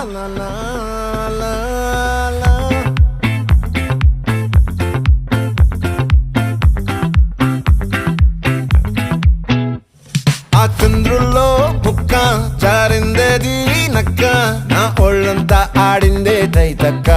la la la la. ఆ చంద్రుల్లో ముక్క చారిందేది నక్క నా ఒళ్ళంతా ఆడిందే తైతక్క